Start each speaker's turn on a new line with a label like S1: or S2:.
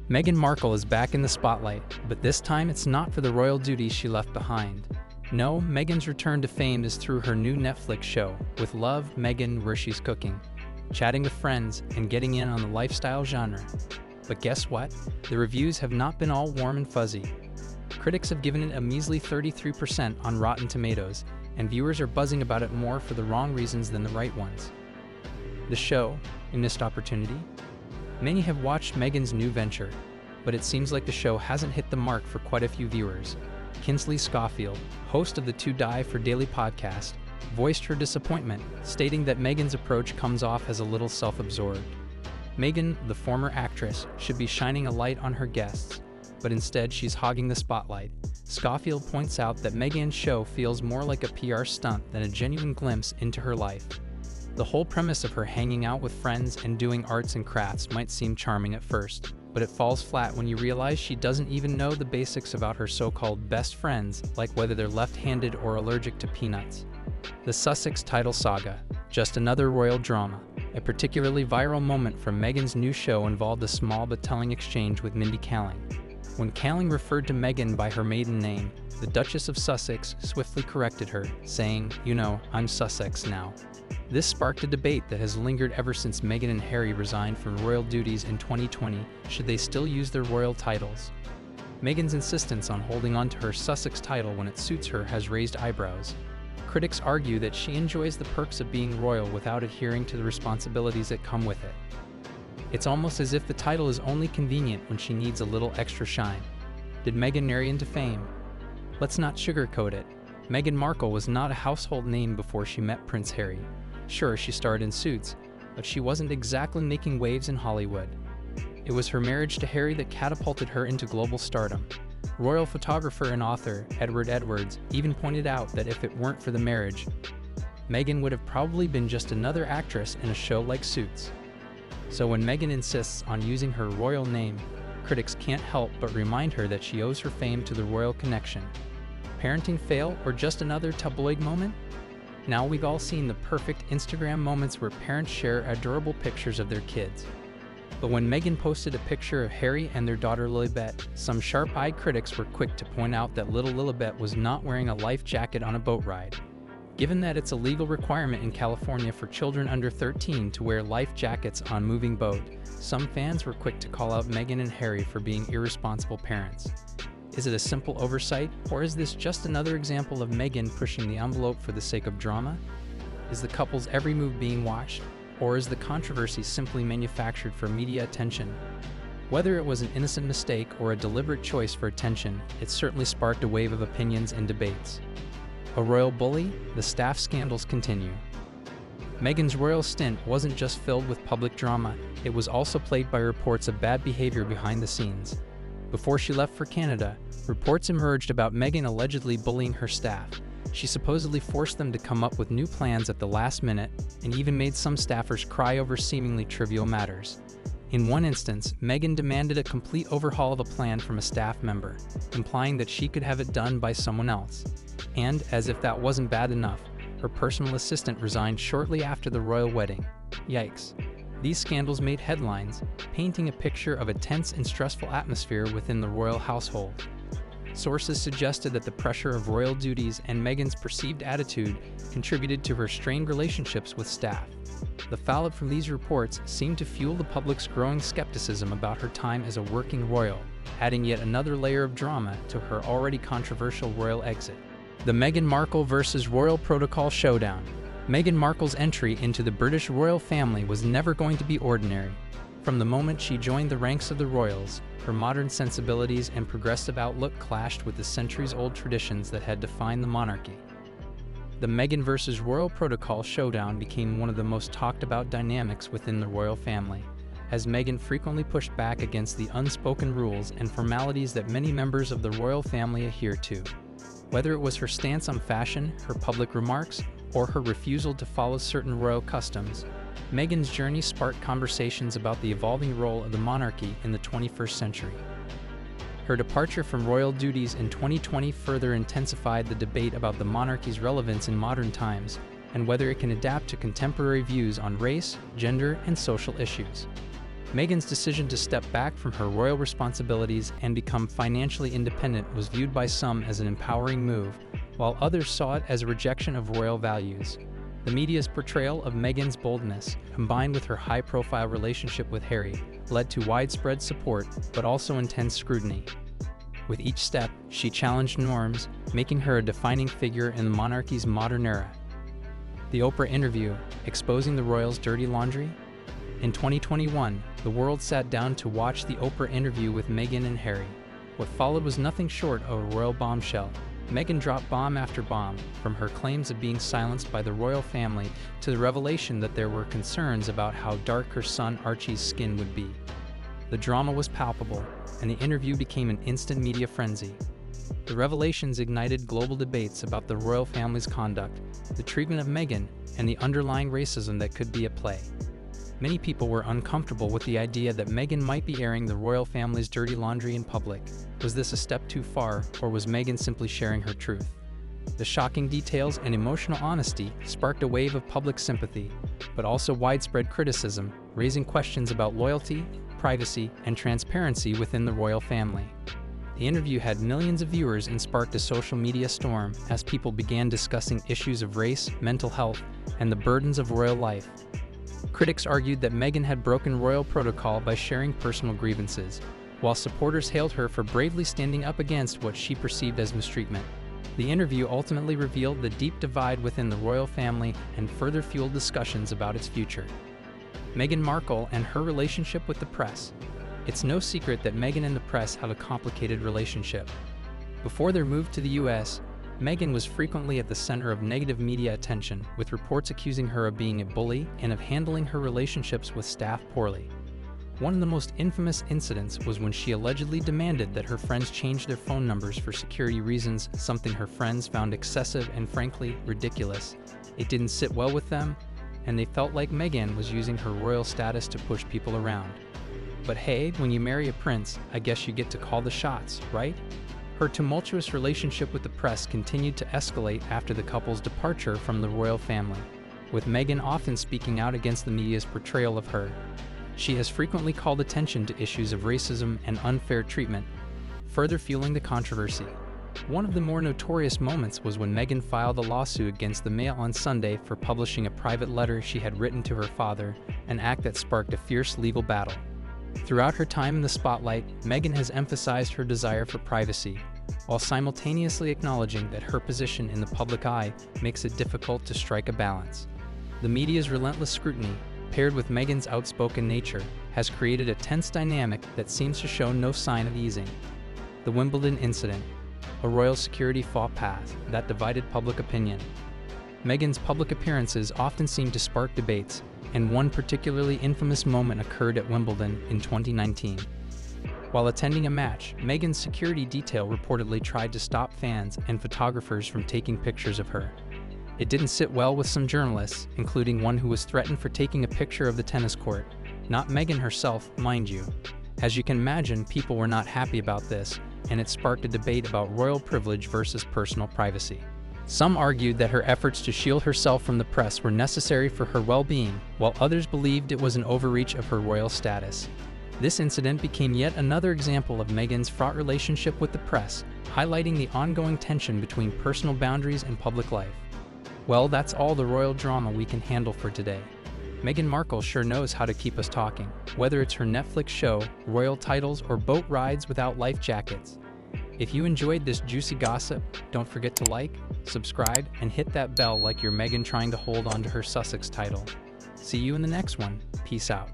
S1: Meghan Markle is back in the spotlight, but this time it's not for the royal duties she left behind. No, Meghan's return to fame is through her new Netflix show, With Love, Meghan, where she's cooking, chatting with friends, and getting in on the lifestyle genre. But guess what? The reviews have not been all warm and fuzzy. Critics have given it a measly 33% on Rotten Tomatoes, and viewers are buzzing about it more for the wrong reasons than the right ones. The show, a missed opportunity? Many have watched Meghan's new venture, but it seems like the show hasn't hit the mark for quite a few viewers. Kinsley Schofield, host of the To Die for Daily podcast, voiced her disappointment, stating that Meghan's approach comes off as a little self-absorbed. Meghan, the former actress, should be shining a light on her guests, but instead she's hogging the spotlight. Schofield points out that Meghan's show feels more like a PR stunt than a genuine glimpse into her life. The whole premise of her hanging out with friends and doing arts and crafts might seem charming at first, but it falls flat when you realize she doesn't even know the basics about her so-called best friends, like whether they're left-handed or allergic to peanuts. The Sussex title saga, just another royal drama. A particularly viral moment from Meghan's new show involved a small but telling exchange with Mindy Kaling. When Kaling referred to Meghan by her maiden name, the Duchess of Sussex swiftly corrected her, saying, "You know, I'm Sussex now." This sparked a debate that has lingered ever since Meghan and Harry resigned from royal duties in 2020. Should they still use their royal titles? Meghan's insistence on holding on to her Sussex title when it suits her has raised eyebrows. Critics argue that she enjoys the perks of being royal without adhering to the responsibilities that come with it. It's almost as if the title is only convenient when she needs a little extra shine. Did Meghan marry into fame? Let's not sugarcoat it. Meghan Markle was not a household name before she met Prince Harry. Sure, she starred in Suits, but she wasn't exactly making waves in Hollywood. It was her marriage to Harry that catapulted her into global stardom. Royal photographer and author Edward Edwards even pointed out that if it weren't for the marriage, Meghan would have probably been just another actress in a show like Suits. So when Meghan insists on using her royal name, critics can't help but remind her that she owes her fame to the royal connection. Parenting fail or just another tabloid moment? Now we've all seen the perfect Instagram moments where parents share adorable pictures of their kids. But when Meghan posted a picture of Harry and their daughter Lilibet, some sharp-eyed critics were quick to point out that little Lilibet was not wearing a life jacket on a boat ride. Given that it's a legal requirement in California for children under 13 to wear life jackets on moving boat, some fans were quick to call out Meghan and Harry for being irresponsible parents. Is it a simple oversight, or is this just another example of Meghan pushing the envelope for the sake of drama? Is the couple's every move being watched, or is the controversy simply manufactured for media attention? Whether it was an innocent mistake or a deliberate choice for attention, it certainly sparked a wave of opinions and debates. A royal bully? The staff scandals continue. Meghan's royal stint wasn't just filled with public drama, it was also plagued by reports of bad behavior behind the scenes. Before she left for Canada, reports emerged about Meghan allegedly bullying her staff. She supposedly forced them to come up with new plans at the last minute and even made some staffers cry over seemingly trivial matters. In one instance, Meghan demanded a complete overhaul of a plan from a staff member, implying that she could have it done by someone else. And, as if that wasn't bad enough, her personal assistant resigned shortly after the royal wedding. Yikes. These scandals made headlines, painting a picture of a tense and stressful atmosphere within the royal household. Sources suggested that the pressure of royal duties and Meghan's perceived attitude contributed to her strained relationships with staff. The fallout from these reports seemed to fuel the public's growing skepticism about her time as a working royal, adding yet another layer of drama to her already controversial royal exit. The Meghan Markle versus Royal Protocol showdown. Meghan Markle's entry into the British royal family was never going to be ordinary. From the moment she joined the ranks of the royals, her modern sensibilities and progressive outlook clashed with the centuries-old traditions that had defined the monarchy. The Meghan versus Royal Protocol showdown became one of the most talked-about dynamics within the royal family, as Meghan frequently pushed back against the unspoken rules and formalities that many members of the royal family adhere to. Whether it was her stance on fashion, her public remarks, or her refusal to follow certain royal customs, Meghan's journey sparked conversations about the evolving role of the monarchy in the 21st century. Her departure from royal duties in 2020 further intensified the debate about the monarchy's relevance in modern times and whether it can adapt to contemporary views on race, gender, and social issues. Meghan's decision to step back from her royal responsibilities and become financially independent was viewed by some as an empowering move, while others saw it as a rejection of royal values. The media's portrayal of Meghan's boldness, combined with her high-profile relationship with Harry, led to widespread support but also intense scrutiny. With each step, she challenged norms, making her a defining figure in the monarchy's modern era. The Oprah interview, exposing the royals' dirty laundry? In 2021, the world sat down to watch the Oprah interview with Meghan and Harry. What followed was nothing short of a royal bombshell. Meghan dropped bomb after bomb, from her claims of being silenced by the royal family to the revelation that there were concerns about how dark her son Archie's skin would be. The drama was palpable, and the interview became an instant media frenzy. The revelations ignited global debates about the royal family's conduct, the treatment of Meghan, and the underlying racism that could be at play. Many people were uncomfortable with the idea that Meghan might be airing the royal family's dirty laundry in public. Was this a step too far, or was Meghan simply sharing her truth? The shocking details and emotional honesty sparked a wave of public sympathy, but also widespread criticism, raising questions about loyalty, privacy, and transparency within the royal family. The interview had millions of viewers and sparked a social media storm as people began discussing issues of race, mental health, and the burdens of royal life. Critics argued that Meghan had broken royal protocol by sharing personal grievances, while supporters hailed her for bravely standing up against what she perceived as mistreatment. The interview ultimately revealed the deep divide within the royal family and further fueled discussions about its future. Meghan Markle and her relationship with the press. It's no secret that Meghan and the press have a complicated relationship. Before their move to the US, Meghan was frequently at the center of negative media attention, with reports accusing her of being a bully and of handling her relationships with staff poorly. One of the most infamous incidents was when she allegedly demanded that her friends change their phone numbers for security reasons, something her friends found excessive and frankly ridiculous. It didn't sit well with them, and they felt like Meghan was using her royal status to push people around. But hey, when you marry a prince, I guess you get to call the shots, right? Her tumultuous relationship with the press continued to escalate after the couple's departure from the royal family, with Meghan often speaking out against the media's portrayal of her. She has frequently called attention to issues of racism and unfair treatment, further fueling the controversy. One of the more notorious moments was when Meghan filed a lawsuit against the Mail on Sunday for publishing a private letter she had written to her father, an act that sparked a fierce legal battle. Throughout her time in the spotlight, Meghan has emphasized her desire for privacy, while simultaneously acknowledging that her position in the public eye makes it difficult to strike a balance. The media's relentless scrutiny, paired with Meghan's outspoken nature, has created a tense dynamic that seems to show no sign of easing. The Wimbledon incident, a royal security faux pas that divided public opinion. Meghan's public appearances often seem to spark debates, and one particularly infamous moment occurred at Wimbledon in 2019. While attending a match, Meghan's security detail reportedly tried to stop fans and photographers from taking pictures of her. It didn't sit well with some journalists, including one who was threatened for taking a picture of the tennis court. Not Meghan herself, mind you. As you can imagine, people were not happy about this, and it sparked a debate about royal privilege versus personal privacy. Some argued that her efforts to shield herself from the press were necessary for her well-being, while others believed it was an overreach of her royal status. This incident became yet another example of Meghan's fraught relationship with the press, highlighting the ongoing tension between personal boundaries and public life. Well, that's all the royal drama we can handle for today. Meghan Markle sure knows how to keep us talking, whether it's her Netflix show, royal titles, or boat rides without life jackets. If you enjoyed this juicy gossip, don't forget to like, subscribe, and hit that bell like you're Meghan trying to hold on to her Sussex title. See you in the next one. Peace out.